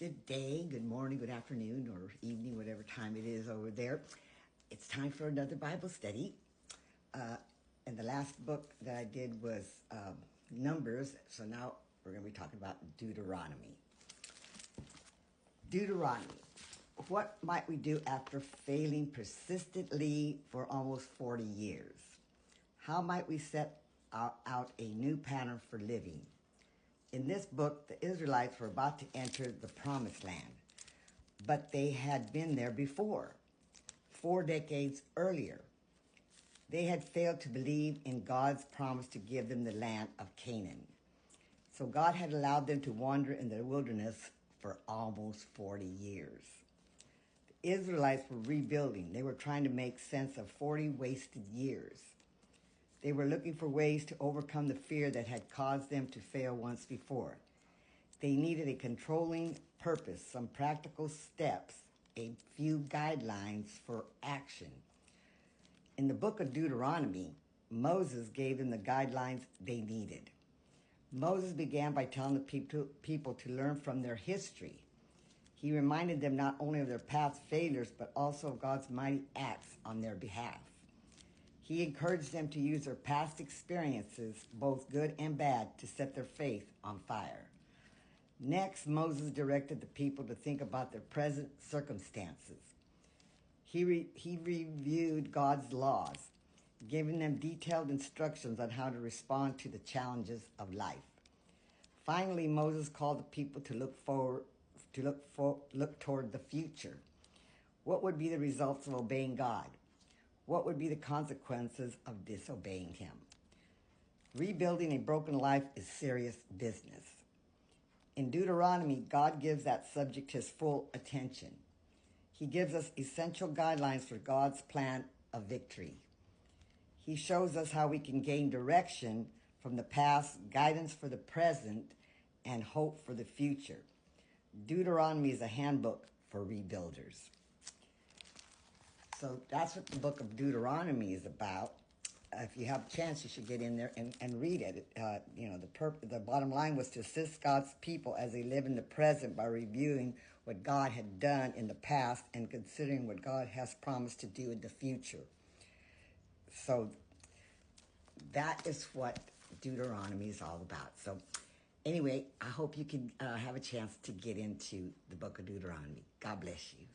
Good day, good morning, good afternoon, or evening, whatever time it is over there. It's time for another Bible study. And the last book that I did was Numbers, so now we're going to be talking about Deuteronomy. Deuteronomy. What might we do after failing persistently for almost 40 years? How might we set out a new pattern for living? In this book, the Israelites were about to enter the Promised Land, but they had been there before, 4 decades earlier. They had failed to believe in God's promise to give them the land of Canaan. So God had allowed them to wander in the wilderness for almost 40 years. The Israelites were rebuilding. They were trying to make sense of 40 wasted years. They were looking for ways to overcome the fear that had caused them to fail once before. They needed a controlling purpose, some practical steps, a few guidelines for action. In the book of Deuteronomy, Moses gave them the guidelines they needed. Moses began by telling the people to learn from their history. He reminded them not only of their past failures, but also of God's mighty acts on their behalf. He encouraged them to use their past experiences, both good and bad, to set their faith on fire. Next, Moses directed the people to think about their present circumstances. He reviewed God's laws, giving them detailed instructions on how to respond to the challenges of life. Finally, Moses called the people to look toward the future. What would be the results of obeying God? What would be the consequences of disobeying him? Rebuilding a broken life is serious business. In Deuteronomy, God gives that subject his full attention. He gives us essential guidelines for God's plan of victory. He shows us how we can gain direction from the past, guidance for the present, and hope for the future. Deuteronomy is a handbook for rebuilders. So that's what the book of Deuteronomy is about. If you have a chance, you should get in there and read it. The bottom line was to assist God's people as they live in the present by reviewing what God had done in the past and considering what God has promised to do in the future. So that is what Deuteronomy is all about. So anyway, I hope you can have a chance to get into the book of Deuteronomy. God bless you.